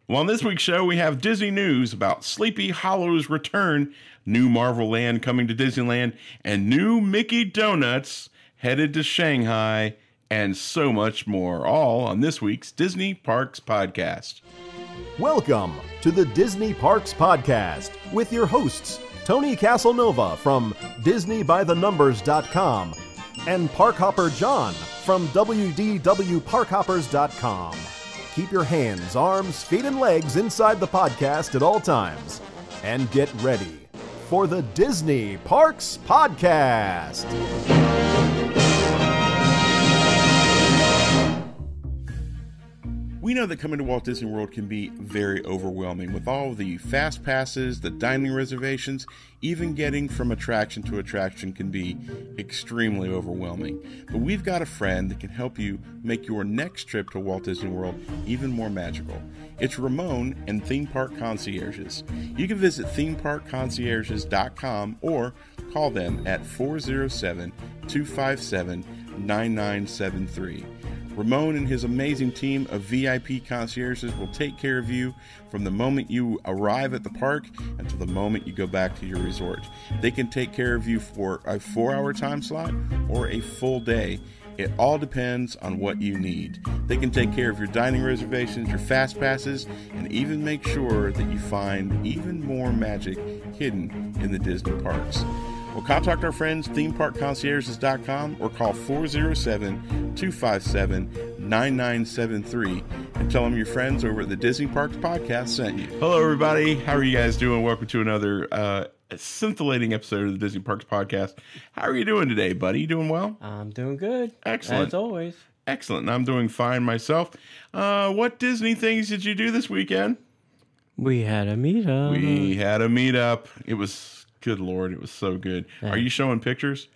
Well, on this week's show, we have Disney news about Sleepy Hollow's return, new Marvel Land coming to Disneyland, and new Mickey Donuts headed to Shanghai, and so much more, all on this week's Disney Parks Podcast. Welcome to the Disney Parks Podcast with your hosts, Tony Caselnova from DisneyByTheNumbers.com and Parkhopper John from WDWParkhoppers.com. Keep your hands, arms, feet, and legs inside the podcast at all times. And get ready for the Disney Parks Podcast. We know that coming to Walt Disney World can be very overwhelming with all the fast passes, the dining reservations, even getting from attraction to attraction can be extremely overwhelming. But we've got a friend that can help you make your next trip to Walt Disney World even more magical. It's Ramon and Theme Park Concierges. You can visit themeparkconcierges.com or call them at 407-257-9973. Ramon and his amazing team of VIP concierges will take care of you from the moment you arrive at the park until the moment you go back to your resort. They can take care of you for a 4-hour time slot or a full day. It all depends on what you need. They can take care of your dining reservations, your fast passes, and even make sure that you find even more magic hidden in the Disney parks. Well, contact our friends, themeparkconcierges.com, or call 407-257-9973 and tell them your friends over at the Disney Parks Podcast sent you. Hello, everybody. How are you guys doing? Welcome to another scintillating episode of the Disney Parks Podcast. How are you doing today, buddy? You doing well? I'm doing good. Excellent. As always. Excellent. And I'm doing fine myself. What Disney things did you do this weekend? We had a meetup. It was... Good Lord, it was so good. Yeah. Are you showing pictures?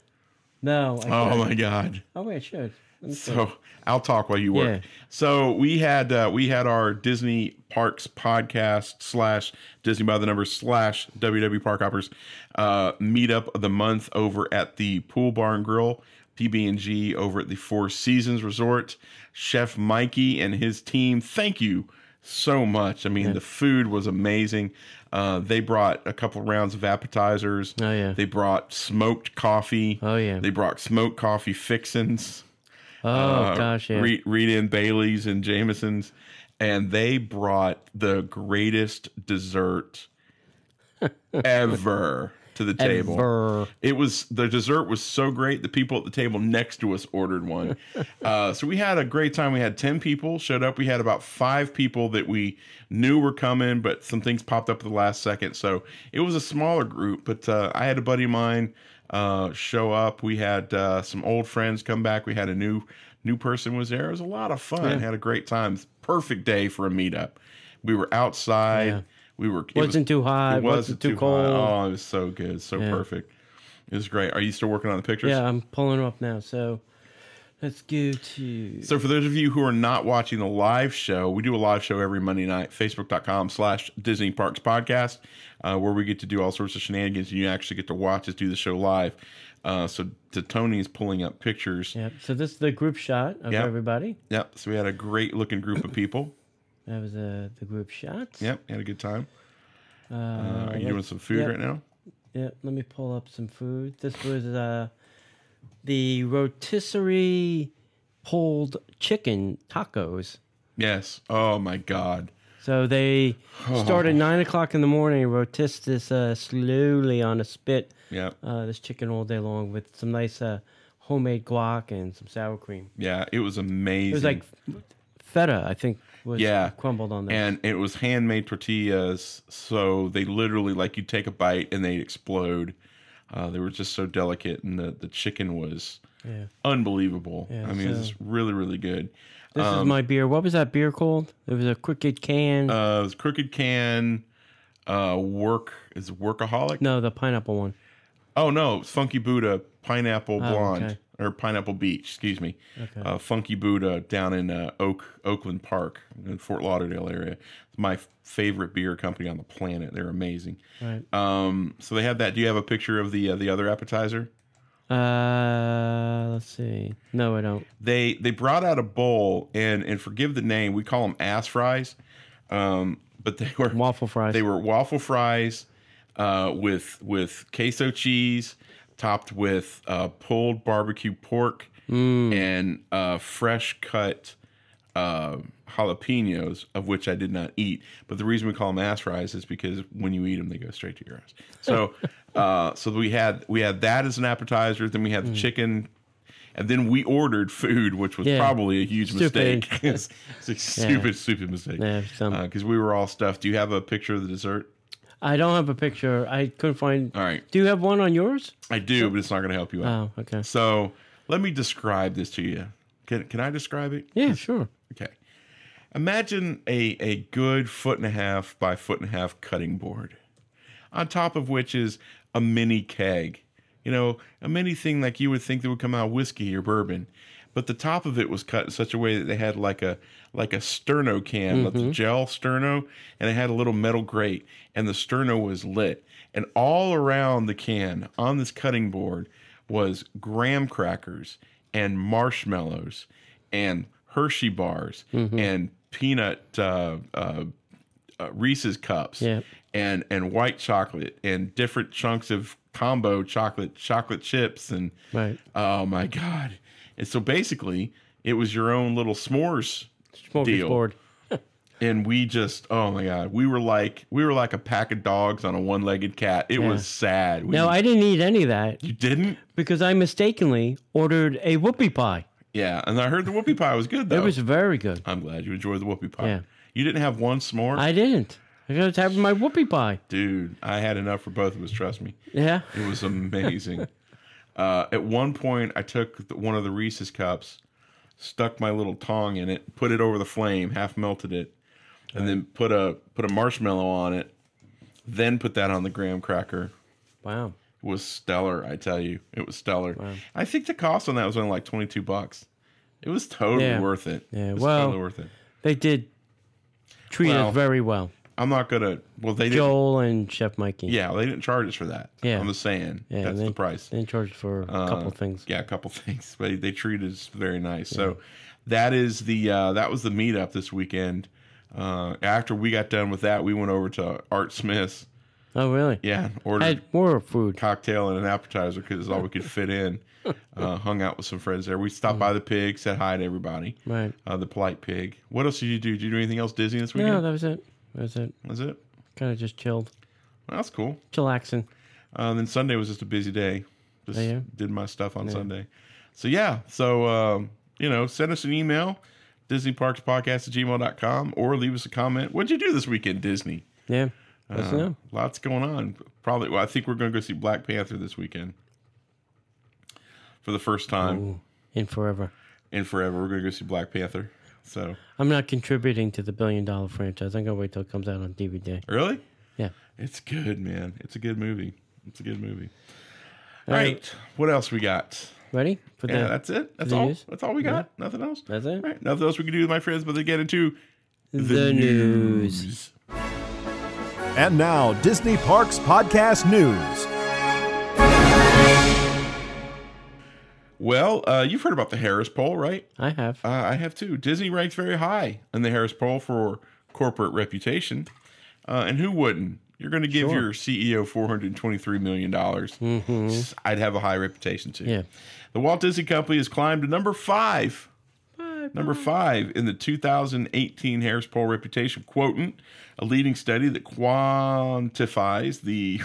No. Oh my God. Oh wait, I should. So I'll talk while you work. Yeah. So we had our Disney Parks Podcast / Disney by the Numbers / WW Parkhoppers meetup of the month over at the Pool Barn Grill, PB&G over at the Four Seasons Resort. Chef Mikey and his team, thank you so much. I mean, the food was amazing. They brought a couple rounds of appetizers. Oh, yeah. They brought smoked coffee. Oh, yeah. They brought smoked coffee fixins. Oh, gosh, yeah. Rita and Bailey's and Jameson's. And they brought the greatest dessert ever to the table. The dessert was so great, the people at the table next to us ordered one. So we had a great time. We had 10 people showed up. We had about 5 people that we knew were coming, but some things popped up at the last second. So it was a smaller group, but I had a buddy of mine show up. We had some old friends come back. We had a new person was there. It was a lot of fun. Yeah. Had a great time. Perfect day for a meetup. We were outside. Yeah. Wasn't too hot. It wasn't too cold. Oh, it was so good. So perfect. It was great. Are you still working on the pictures? Yeah, I'm pulling them up now. So let's go to... So for those of you who are not watching the live show, we do a live show every Monday night, Facebook.com/Disney Parks Podcast, where we get to do all sorts of shenanigans and you actually get to watch us do the show live. So Tony is pulling up pictures. Yep. So this is the group shot of everybody. Yep. So we had a great looking group of people. That was the group shots. Yep, had a good time. Are you doing some food right now? Yeah, let me pull up some food. This was the rotisserie pulled chicken tacos. Yes. Oh, my God. So they start at 9 o'clock in the morning, roast this slowly on a spit. Yeah. This chicken all day long with some nice homemade guac and some sour cream. Yeah, it was amazing. It was like feta, I think. Was crumbled on there. And it was handmade tortillas, so they literally, like, you take a bite and they explode. They were just so delicate, and the chicken was unbelievable. Yeah, I mean, it was really, really good. This is my beer. What was that beer called? It was a Crooked Can. It was Crooked Can. Is it Workaholic? No, the pineapple one. Oh, no, it's Funky Buddha Pineapple Blonde. Okay. Or Pineapple Beach, excuse me. Okay. Funky Buddha down in Oakland Park in Fort Lauderdale area. It's my favorite beer company on the planet. They're amazing. Right. So they have that. Do you have a picture of the other appetizer? Let's see. No, I don't. They brought out a bowl, and forgive the name, we call them ass fries. But they were waffle fries. They were waffle fries with queso cheese, topped with pulled barbecue pork and fresh cut jalapenos, of which I did not eat. But the reason we call them ass fries is because when you eat them, they go straight to your ass. So, so we had that as an appetizer. Then we had the chicken, and then we ordered food, which was probably a huge mistake. It's a stupid mistake. Because we were all stuffed. Do you have a picture of the dessert? I don't have a picture. I couldn't find. All right. Do you have one on yours? I do, but it's not going to help you out. Oh, okay. So let me describe this to you. Can I describe it? Yeah, sure. Okay. Imagine a good 1.5 by 1.5 cutting board, on top of which is a mini keg. You know, a mini thing like you would think that would come out of whiskey or bourbon. But the top of it was cut in such a way that they had like a sterno can, like the gel sterno, and it had a little metal grate, and the sterno was lit. And all around the can on this cutting board was graham crackers and marshmallows and Hershey bars and peanut Reese's cups and white chocolate and different chunks of combo chocolate chips and oh my God. And so basically it was your own little s'mores deal. Board. And we just, oh my God, we were like a pack of dogs on a one-legged cat. It was sad. No, I didn't eat any of that. You didn't? Because I mistakenly ordered a whoopie pie. Yeah, and I heard the whoopie pie was good, though. It was very good. I'm glad you enjoyed the whoopie pie. Yeah. You didn't have one s'more? I didn't. I was having my whoopie pie. Dude, I had enough for both of us, trust me. Yeah. It was amazing. At one point, I took one of the Reese's cups, stuck my little tongue in it, put it over the flame, half melted it, and then put a marshmallow on it, then put that on the graham cracker. Wow. It was stellar, I tell you. It was stellar. Wow. I think the cost on that was only like $22. It was totally worth it. Yeah, it was totally worth it. They did treat us very well. I'm not gonna. Well, they Joel and Chef Mikey. Yeah, they didn't charge us for that. Yeah, I'm just saying that's the price. They charged for a couple things. Yeah, a couple things, but they treated us very nice. Yeah. So that is that was the meetup this weekend. After we got done with that, we went over to Art Smith's. Oh, really? Yeah, ordered had more food, cocktail and an appetizer because it's all we could fit in. Hung out with some friends there. We stopped by the Pig, said hi to everybody. Right. The Polite Pig. What else did you do? Did you do anything else Disney this weekend? No, that was it. That's it. Kind of just chilled. Well, that's cool. Chillaxing. Then Sunday was just a busy day. Just did my stuff on Sunday. So, yeah. So, send us an email, DisneyParksPodcast@gmail.com, or leave us a comment. What'd you do this weekend, Disney? Yeah. Let us know. Lots going on. Probably. Well, I think we're going to go see Black Panther this weekend. For the first time. Ooh, in forever. We're going to go see Black Panther. So I'm not contributing to the $1 billion franchise. I'm going to wait till it comes out on DVD. Really? Yeah. It's good, man. It's a good movie. All right. What else we got? Ready? That's it. That's all. News? That's all we got. Nothing else. That's it. All right. Nothing else we can do, my friends, but to get into the news. And now, Disney Parks Podcast News. Well, you've heard about the Harris Poll, right? I have. I have too. Disney ranks very high in the Harris Poll for corporate reputation. And who wouldn't? You're going to give your CEO $423 million. I'd have a high reputation too. Yeah. The Walt Disney Company has climbed to number 5. Number 5 in the 2018 Harris Poll reputation quotient, a leading study that quantifies the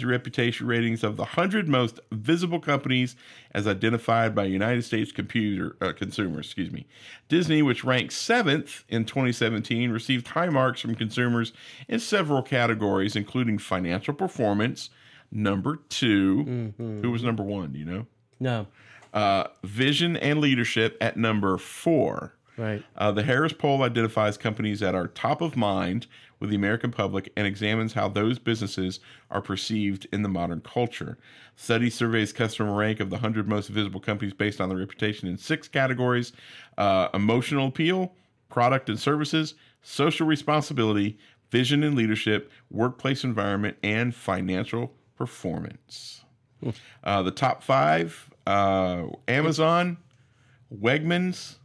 reputation ratings of the 100 most visible companies as identified by United States consumers. Disney, which ranked 7th in 2017, received high marks from consumers in several categories, including financial performance, number 2. Who was number 1? Do you know? No. Vision and leadership at number 4. Right. The Harris Poll identifies companies that are top of mind with the American public and examines how those businesses are perceived in the modern culture. Study surveys customer rank of the 100 most visible companies based on their reputation in 6 categories: emotional appeal, product and services, social responsibility, vision and leadership, workplace environment, and financial performance. The top 5: Amazon, Wegmans,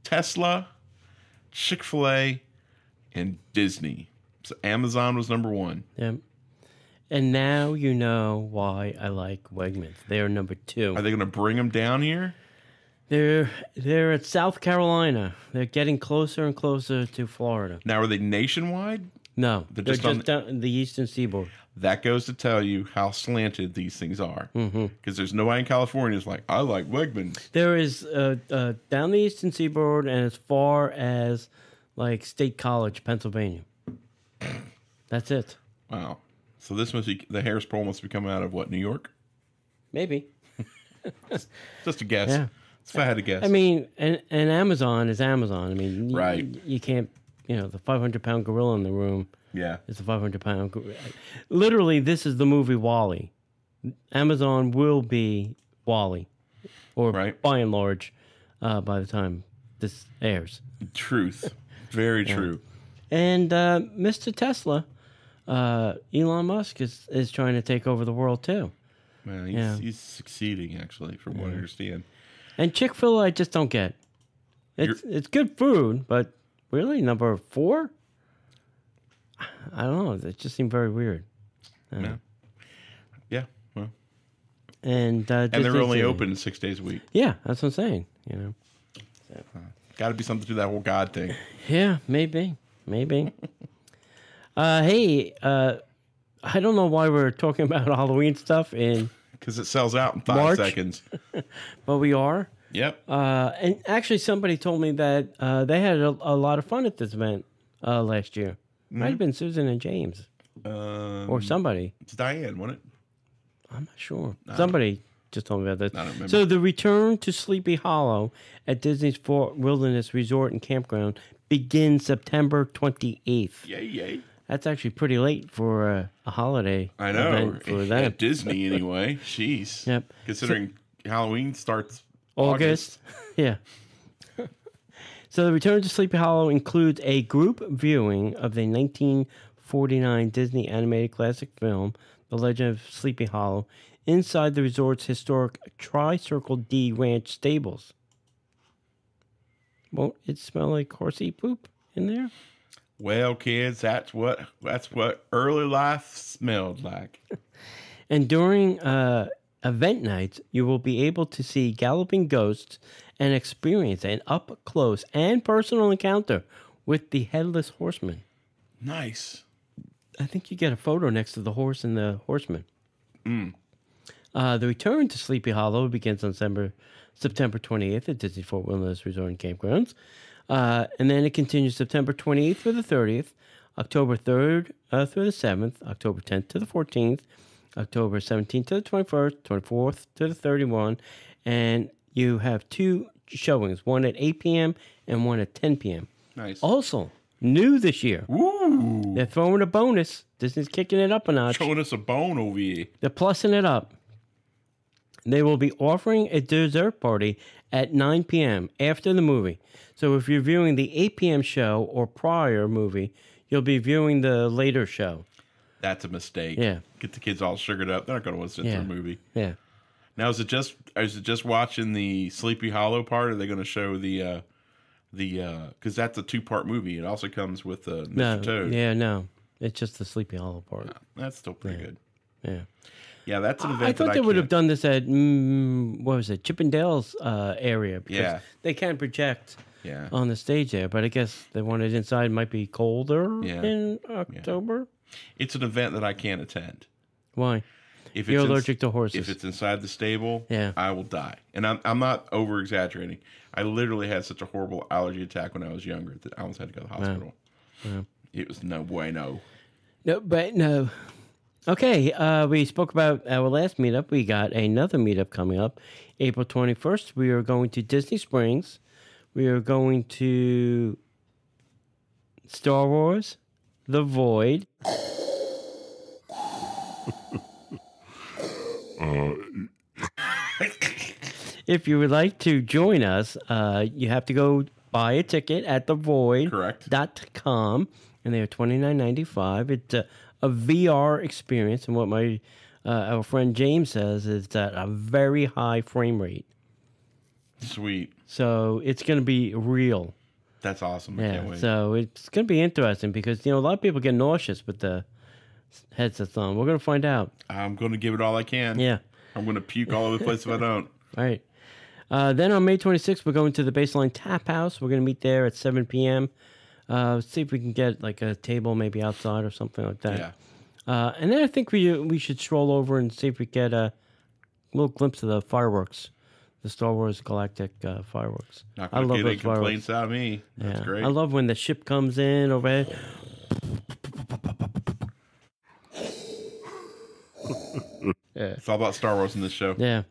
Tesla, Chick-fil-A, and Disney. So Amazon was number 1. Yep. And now you know why I like Wegmans. They are number 2. Are they going to bring them down here? They're at South Carolina. They're getting closer and closer to Florida. Now, are they nationwide? No, They're they're just just down the eastern seaboard. That goes to tell you how slanted these things are. Because there's nobody in California who's like, I like Wegmans. There is down the eastern seaboard and as far as like State College, Pennsylvania. That's it. Wow. So this must be, the Harris Poll must be coming out of what, New York? Maybe. Just a guess. Yeah. If I had to guess. I mean, and Amazon is Amazon. I mean, Right. You can't, the 500-pound gorilla in the room Yeah. is a 500-pound gorilla. Literally, this is the movie WALL-E. Amazon will be WALL-E, or Right. by and large, by the time this airs. Truth. Very true. And Mr. Tesla, Elon Musk is trying to take over the world too. Man, he's succeeding, actually, from what I understand. And Chick-fil-A, I just don't get. It's good food, but really, number 4? I don't know. It just seemed very weird. Yeah. Well. And And they're Disney's only open 6 days a week. Yeah, that's what I'm saying. Got to be something to that whole God thing. Yeah, maybe. Hey, I don't know why we're talking about Halloween stuff Because it sells out in 5 March? seconds. but we are. Yep. And actually, somebody told me that they had a lot of fun at this event last year. Might have been Susan and James or somebody. It's Diane, wasn't it? I'm not sure. Somebody just told me about this. I don't remember. So the return to Sleepy Hollow at Disney's Fort Wilderness Resort and Campground begins September 28th. Yay. That's actually pretty late for a holiday I know. event for them. At Disney, anyway. Jeez. Yep. Considering Halloween starts August. Yeah. So the return to Sleepy Hollow includes a group viewing of the 1949 Disney animated classic film, The Legend of Sleepy Hollow, inside the resort's historic Tri-Circle D Ranch stables. Won't it smell like horsey poop in there? Well, kids, that's what early life smelled like. And during event nights, you will be able to see galloping ghosts and experience an up-close and personal encounter with the Headless Horseman. Nice. I think you get a photo next to the horse and the horseman. The return to Sleepy Hollow begins on September 28th at Disney Fort Wilderness Resort and Campgrounds. And then it continues September 28th through the 30th, October 3rd through the 7th, October 10th to the 14th, October 17th to the 21st, 24th to the 31st, and you have 2 showings, one at 8 p.m. and one at 10 p.m. Nice. Also, new this year, they're throwing a bonus. Disney's kicking it up a notch. Showing us a bone over here. They're plussing it up. They will be offering a dessert party at 9 p.m. after the movie. So if you're viewing the 8 p.m. show or prior movie, you'll be viewing the later show. That's a mistake. Yeah. Get the kids all sugared up. They're not going to want to sit through a movie. Yeah. Now, is it just watching the Sleepy Hollow part? Or are they going to show the because that's a 2-part movie. It also comes with Mr. Toad. Yeah, no. It's just the Sleepy Hollow part. That's still pretty good. Yeah. Yeah, that's an event. I thought they would have done this at what was it, Chippendale's area, because they can't project on the stage there. But I guess they wanted inside. It might be colder in October. It's an event that I can't attend. Why? If You're it's allergic to horses. If it's inside the stable, Yeah. I will die. And I'm not over exaggerating. I literally had such a horrible allergy attack when I was younger that I almost had to go to the hospital. It was no bueno. No. Okay, we spoke about our last meetup. We got another meetup coming up. April 21st, we are going to Disney Springs. We are going to Star Wars, The Void. If you would like to join us, you have to go buy a ticket at thevoid.com, and they are $29.95. It's a VR experience, and what our friend James says is that a very high frame rate. Sweet. So it's going to be real. That's awesome. I can't wait. So it's going to be interesting because, a lot of people get nauseous with the headsets on. We're going to find out. I'm going to give it all I can. Yeah. I'm going to puke all over the place if I don't. All right. Then on May 26th, we're going to the Baseline Tap House. We're going to meet there at 7 p.m. See if we can get like a table maybe outside or something like that. Yeah. And then I think we should stroll over and see if we get a little glimpse of the fireworks, the Star Wars Galactic fireworks. Not going to get any complaints out of me. That's great. I love when the ship comes in overhead. It's all about Star Wars in this show. Yeah.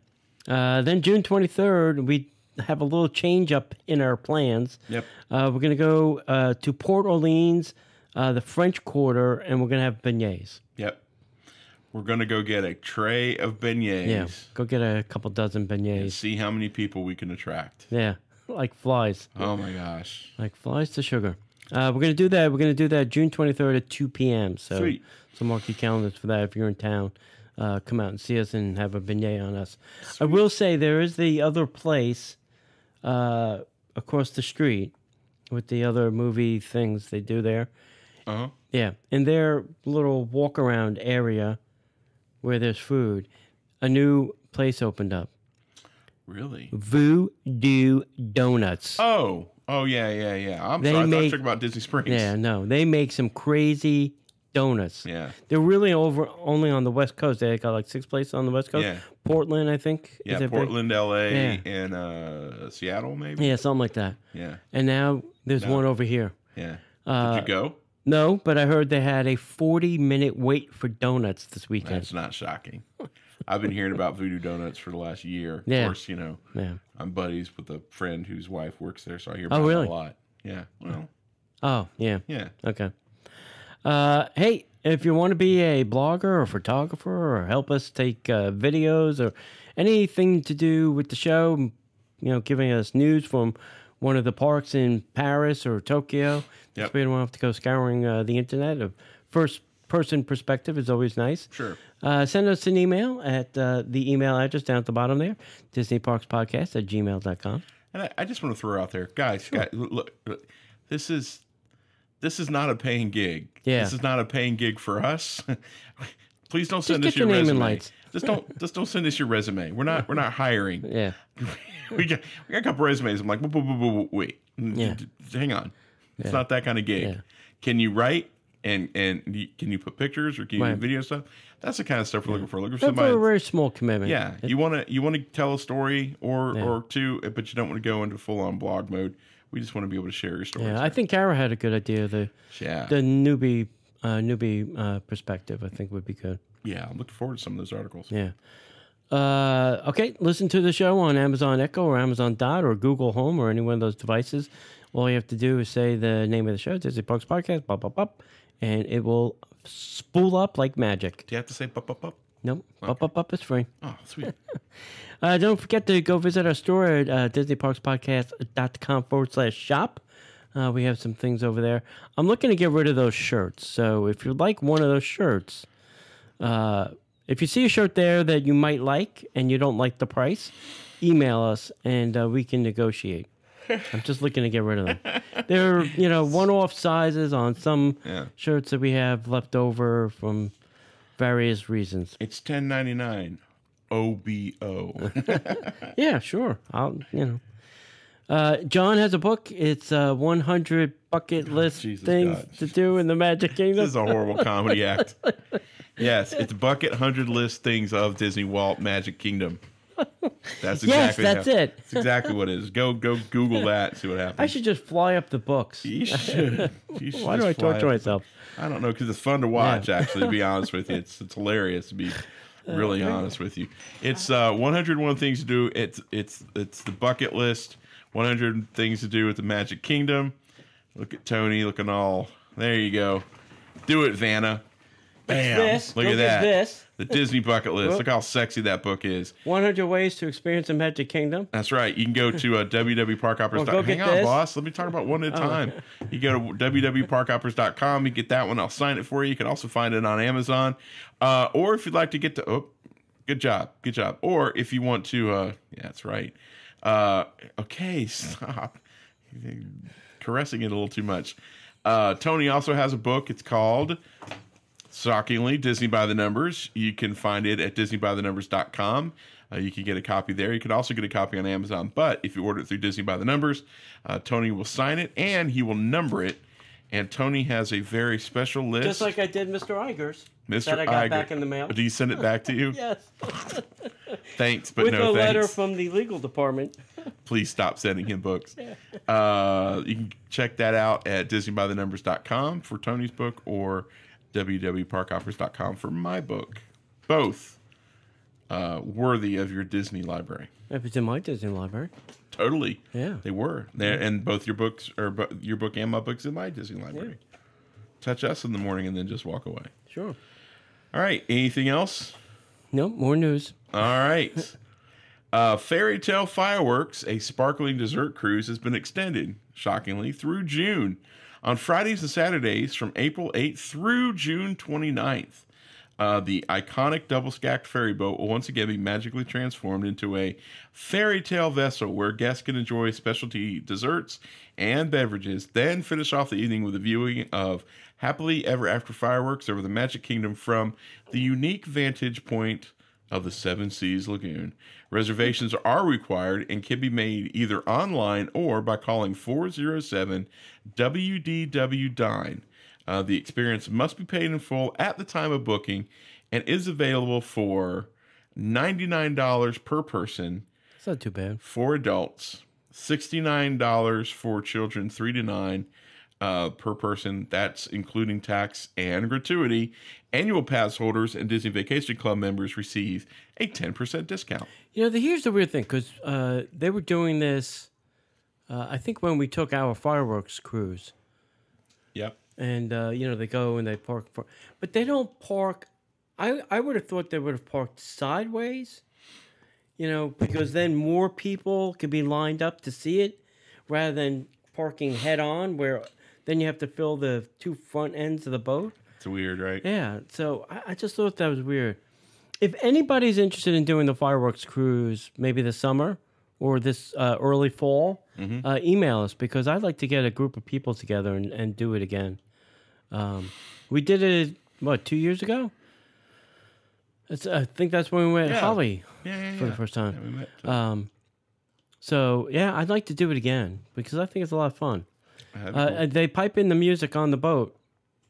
Then June 23rd, we have a little change up in our plans. Yep. We're going to go to Port Orleans, the French Quarter, and we're going to have beignets. Yep. We're going to go get a tray of beignets. Yeah. Go get a couple dozen beignets. And see how many people we can attract. Yeah. Like flies. Oh, my gosh. Like flies to sugar. We're going to do that. We're going to do that June 23rd at 2 p.m. So, Sweet. So mark your calendars for that if you're in town. Come out and see us and have a beignet on us. Sweet. I will say there is the other place across the street with the other movie things they do there. Uh-huh. Yeah. In their little walk-around area where there's food, a new place opened up. Really? Voodoo Donuts. Oh, yeah. I'm sorry. I thought you were talking about Disney Springs. Yeah, no. They make some crazy donuts. Yeah. They're really only on the West Coast. They got like 6 places on the West Coast. Yeah. Portland, I think. Yeah, Portland, LA, and Seattle, maybe? Yeah, something like that. Yeah. And now there's one over here. Yeah. Did you go? No, but I heard they had a 40-minute wait for donuts this weekend. That's not shocking. I've been hearing about Voodoo Donuts for the last year. Yeah. Of course, I'm buddies with a friend whose wife works there, so I hear about it a lot. Yeah. Well. Oh, yeah. Yeah. Okay. Hey, if you want to be a blogger or photographer or help us take videos or anything to do with the show, giving us news from one of the parks in Paris or Tokyo, so we don't have to go scouring the internet. A first-person perspective is always nice. Sure. Send us an email at the email address down at the bottom there, DisneyParksPodcast@gmail.com. And I just want to throw out there, guys, look, this is not a paying gig. Yeah. This is not a paying gig for us. Please don't send just us your name resume. And lights. Just don't send us your resume. We're not hiring. Yeah. we got a couple resumes. I'm like, wait. Yeah. Hang on. It's not that kind of gig. Yeah. Can you write and can you put pictures or can you do video stuff? That's the kind of stuff we're looking for. Looking for somebody. That's a very small commitment. Yeah. You want to tell a story or two, but you don't want to go into full on blog mode. We just want to be able to share your stories. Yeah, I think Kara had a good idea. The newbie perspective, I think, would be good. Yeah, I'm looking forward to some of those articles. Yeah. Okay, listen to the show on Amazon Echo or Amazon Dot or Google Home or any one of those devices. All you have to do is say the name of the show, Disney Parks Podcast, bop, bop, bop, and it will spool up like magic. Do you have to say bop, bop, bop? Nope. Okay. Bop, bop, bop is free. Oh, sweet. Don't forget to go visit our store at DisneyParksPodcast.com/shop. We have some things over there. I'm looking to get rid of those shirts. So if you'd like one of those shirts, if you see a shirt there that you might like and you don't like the price, email us and we can negotiate. I'm just looking to get rid of them. They're, one-off sizes on some shirts that we have left over from various reasons. It's $10.99. OBO. Yeah, sure. John has a book. It's 100 bucket list things to do in the Magic Kingdom. This is a horrible comedy act. Yes, it's bucket 100 list things of Disney World Magic Kingdom. That's exactly it. That's exactly what it is. Go Google that. See what happens. I should just fly up the books. You should. Why do I torture myself? I don't know, because it's fun to watch. Actually, to be honest with you, it's hilarious to be really honest with you. It's 101 things to do. It's the bucket list. 100 things to do with the Magic Kingdom. Look at Tony looking all. There you go. Do it, Vanna. Bam! Look at that. This. The Disney bucket list. Look how sexy that book is. 100 ways to experience the Magic Kingdom. That's right. You can go to www.parkhoppers.com. Hang on, boss. Let me talk about one at a time. You go to www.parkhoppers.com. You get that one. I'll sign it for you. You can also find it on Amazon. Or if you'd like to get to... Oh, good job. Good job. Or if you want to... yeah, that's right. Okay, stop. caressing it a little too much. Tony also has a book. It's called, shockingly, Disney by the Numbers. You can find it at DisneyByTheNumbers.com. You can get a copy there. You can also get a copy on Amazon. But if you order it through Disney by the Numbers, Tony will sign it and he will number it. And Tony has a very special list. Just like I did Mr. Iger's. Mr. That I got Iger. back in the mail. Do you send it back to you? Yes. Thanks, but With no a letter thanks. from the legal department. Please stop sending him books. You can check that out at DisneyByTheNumbers.com for Tony's book or www.parkhoppers.com for my book. Both worthy of your Disney library. If it's in my Disney library. Totally. Yeah. They were. And both your books, or your book and my book's in my Disney library. Yeah. Touch us in the morning and then just walk away. Sure. All right. Anything else? Nope, more news. All right. Ferrytale Fireworks, a sparkling dessert cruise, has been extended, shockingly, through June. On Fridays and Saturdays from April 8th through June 29th. The iconic double-stacked ferry boat will once again be magically transformed into a fairy tale vessel where guests can enjoy specialty desserts and beverages, then finish off the evening with a viewing of happily ever after fireworks over the Magic Kingdom from the unique vantage point of the Seven Seas Lagoon. Reservations are required and can be made either online or by calling 407-WDW-DINE. The experience must be paid in full at the time of booking and is available for $99 per person. It's not too bad. For adults, $69 for children 3 to 9 per person. That's including tax and gratuity. Annual pass holders and Disney Vacation Club members receive a 10% discount. You know, here's the weird thing, because they were doing this, I think, when we took our fireworks cruise. Yep. And, they go and they park. But they don't park. I would have thought they would have parked sideways, because then more people could be lined up to see it rather than parking head on, where then you have to fill the two front ends of the boat. It's weird, right? Yeah. So I just thought that was weird. If anybody's interested in doing the fireworks cruise, maybe this summer or this early fall, email us, because I'd like to get a group of people together and do it again. We did it, 2 years ago? I think that's when we went Holly for the first time. Yeah, we met. I'd like to do it again because I think it's a lot of fun. They pipe in the music on the boat,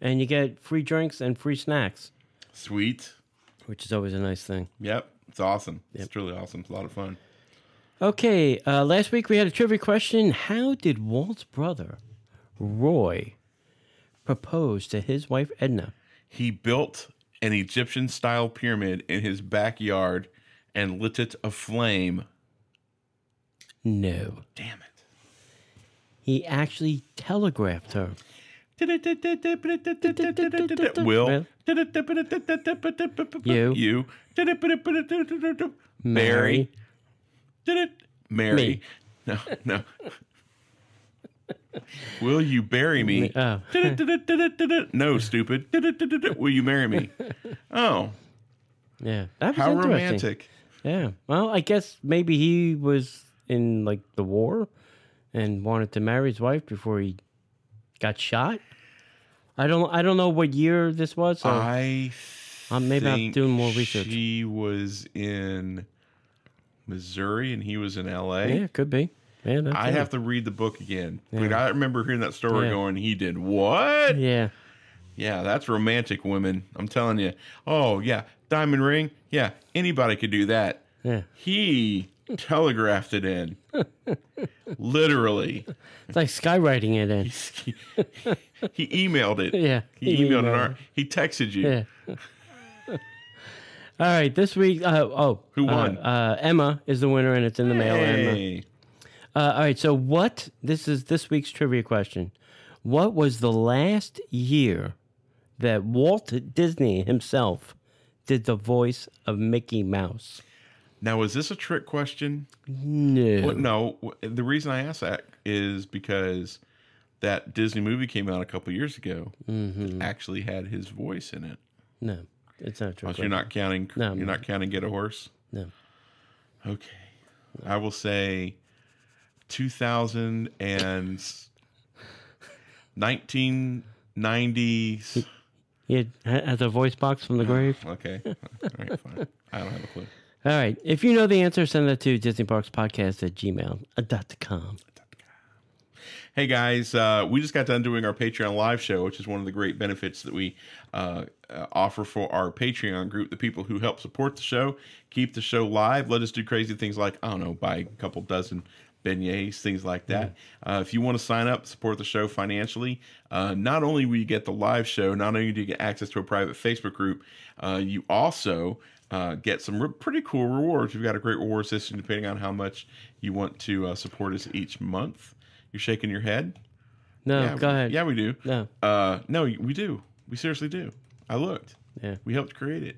and you get free drinks and free snacks. Sweet. Which is always a nice thing. Yep. It's awesome. Yep. It's truly awesome. It's a lot of fun. Okay. Last week we had a trivia question. How did Walt's brother, Roy, propose to his wife, Edna? He built an Egyptian-style pyramid in his backyard and lit it aflame. No. Damn it. He actually telegraphed her. Will. You. Mary. Mary. Me. No. Will you bury me? Oh. No, stupid. Will you marry me? Oh. Yeah. That was How interesting. romantic. Yeah. Well, I guess maybe he was in the war and wanted to marry his wife before he got shot. I don't know what year this was. So maybe I'm doing more research. She was in Missouri and he was in L.A. Yeah, could be. Yeah, I'd have to read the book again. Yeah. But I remember hearing that story going, he did what? Yeah. Yeah, that's romantic, women. I'm telling you. Oh, yeah. Diamond ring? Yeah, anybody could do that. Yeah. He telegraphed it in. Literally. It's like skywriting it in. He emailed it. Yeah. He emailed it. He texted you. Yeah. All right, this week. Who won? Emma is the winner, and it's in the mail. Hey. Emma. All right, so this is this week's trivia question. What was the last year that Walt Disney himself did the voice of Mickey Mouse? Now, is this a trick question? No. Well, no. The reason I ask that is because that Disney movie came out a couple years ago. That actually had his voice in it. No, it's not true. Oh, so you're not counting. No, you're not counting Get a Horse. No. Okay. I will say 2000 and 1990s. He has a voice box from the grave. Okay. All right, fine. I don't have a clue. All right. If you know the answer, send that to DisneyParksPodcast@gmail.com. Hey guys, we just got done doing our Patreon live show, which is one of the great benefits that we offer for our Patreon group. The people who help support the show, keep the show live, let us do crazy things like, I don't know, buy a couple dozen beignets, things like that. If you want to sign up, support the show financially, not only will you get the live show, not only do you get access to a private Facebook group, you also get some pretty cool rewards. We've got a great reward system depending on how much you want to support us each month. You're shaking your head? No, yeah, go ahead. Yeah, we do. No. No, we do. We seriously do. I looked. Yeah. We helped create it.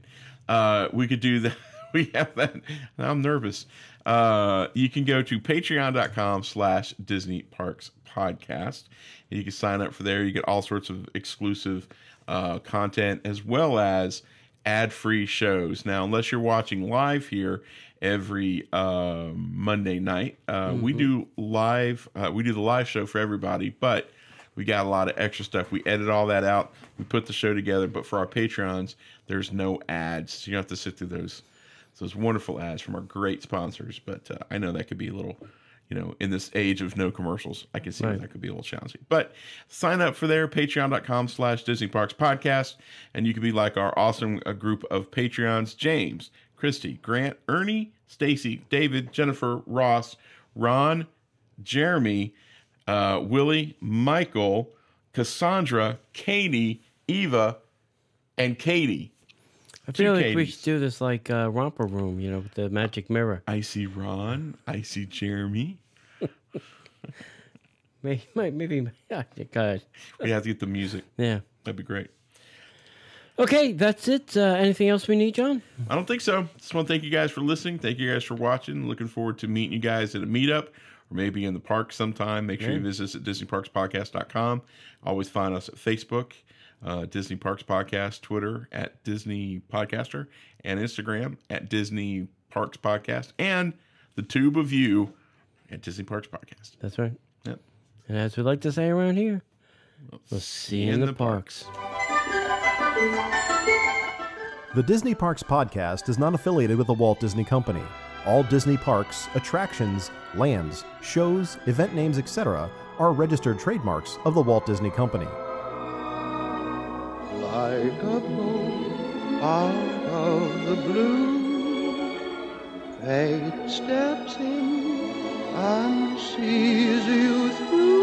We could do that. We have that. I'm nervous. You can go to patreon.com/Disney Parks Podcast. You can sign up for there. You get all sorts of exclusive content as well as ad-free shows. Now, unless you're watching live here every Monday night, we do live. We do the live show for everybody, but we got a lot of extra stuff. We edit all that out. We put the show together. But for our Patreons, there's no ads. So you don't have to sit through those wonderful ads from our great sponsors. But I know that could be a little, in this age of no commercials, I can see that could be a little challenging. But sign up for there, patreon.com/Disney Parks Podcast. And you can be like our awesome group of Patreons: James, Christy, Grant, Ernie, Stacy, David, Jennifer, Ross, Ron, Jeremy, Willie, Michael, Cassandra, Katie, Eva, and Katie. I feel like we should do this like Romper Room, with the magic mirror. I see Ron. I see Jeremy. Maybe. God. We have to get the music. Yeah. That'd be great. Okay, that's it. Anything else we need, John? I don't think so. Just want to thank you guys for listening. Thank you guys for watching. Looking forward to meeting you guys at a meetup or maybe in the park sometime. Make sure you visit us at DisneyParksPodcast.com. Always find us at Facebook, Disney Parks Podcast, Twitter at Disney Podcaster, and Instagram at Disney Parks Podcast, and the tube of you at Disney Parks Podcast. That's right. Yep. And as we like to say around here, we'll see you in the parks. The Disney Parks Podcast is not affiliated with the Walt Disney Company. All Disney parks, attractions, lands, shows, event names, etc. are registered trademarks of the Walt Disney Company. Like a boat out of the blue, fate steps in and sees you through.